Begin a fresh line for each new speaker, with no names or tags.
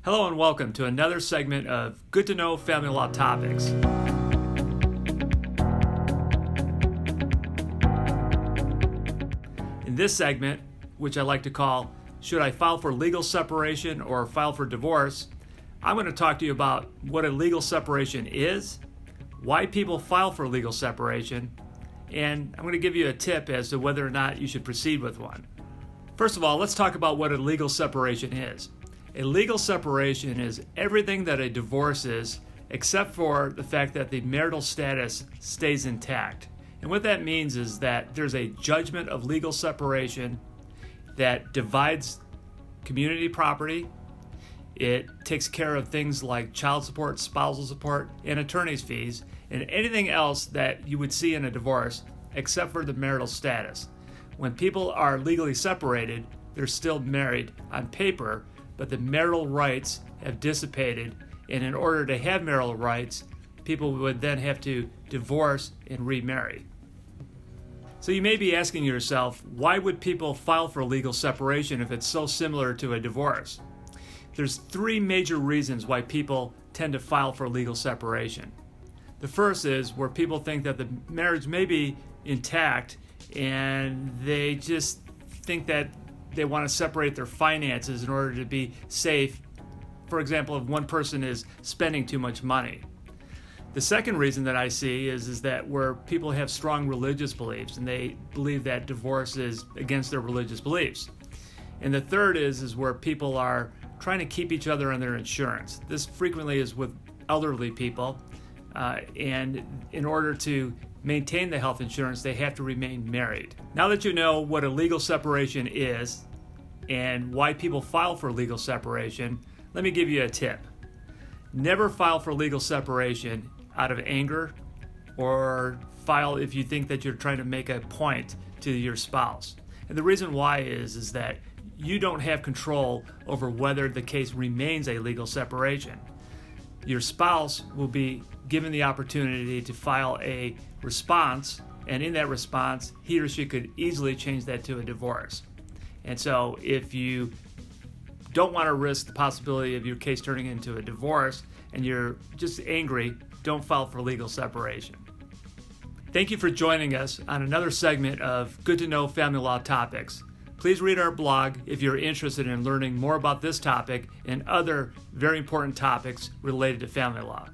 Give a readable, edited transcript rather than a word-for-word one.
Hello and welcome to another segment of Good to Know Family Law Topics. In this segment, which I like to call Should I File for Legal Separation or File for Divorce, I'm going to talk to you about what a legal separation is, why people file for legal separation, and I'm going to give you a tip as to whether or not you should proceed with one. First of all, let's talk about what a legal separation is. A legal separation is everything that a divorce is, except for the fact that the marital status stays intact. And what that means is that there's a judgment of legal separation that divides community property. It takes care of things like child support, spousal support, and attorney's fees, and anything else that you would see in a divorce except for the marital status. When people are legally separated, they're still married on paper, but the marital rights have dissipated, and in order to have marital rights, people would then have to divorce and remarry. So you may be asking yourself, why would people file for legal separation if it's so similar to a divorce? There's three major reasons why people tend to file for legal separation. The first is where people think that the marriage may be intact and they just think that they want to separate their finances in order to be safe. For example, if one person is spending too much money. The second reason that I see is that where people have strong religious beliefs and they believe that divorce is against their religious beliefs. And the third is where people are trying to keep each other on their insurance. This frequently is with elderly people, and in order to maintain the health insurance, they have to remain married. Now that you know what a legal separation is and why people file for legal separation, let me give you a tip. Never file for legal separation out of anger, or file if you think that you're trying to make a point to your spouse. And the reason why is that you don't have control over whether the case remains a legal separation. Your spouse will be given the opportunity to file a response, and in that response, he or she could easily change that to a divorce. And so if you don't want to risk the possibility of your case turning into a divorce and you're just angry, don't file for legal separation. Thank you for joining us on another segment of Good to Know Family Law Topics. Please read our blog if you're interested in learning more about this topic and other very important topics related to family law.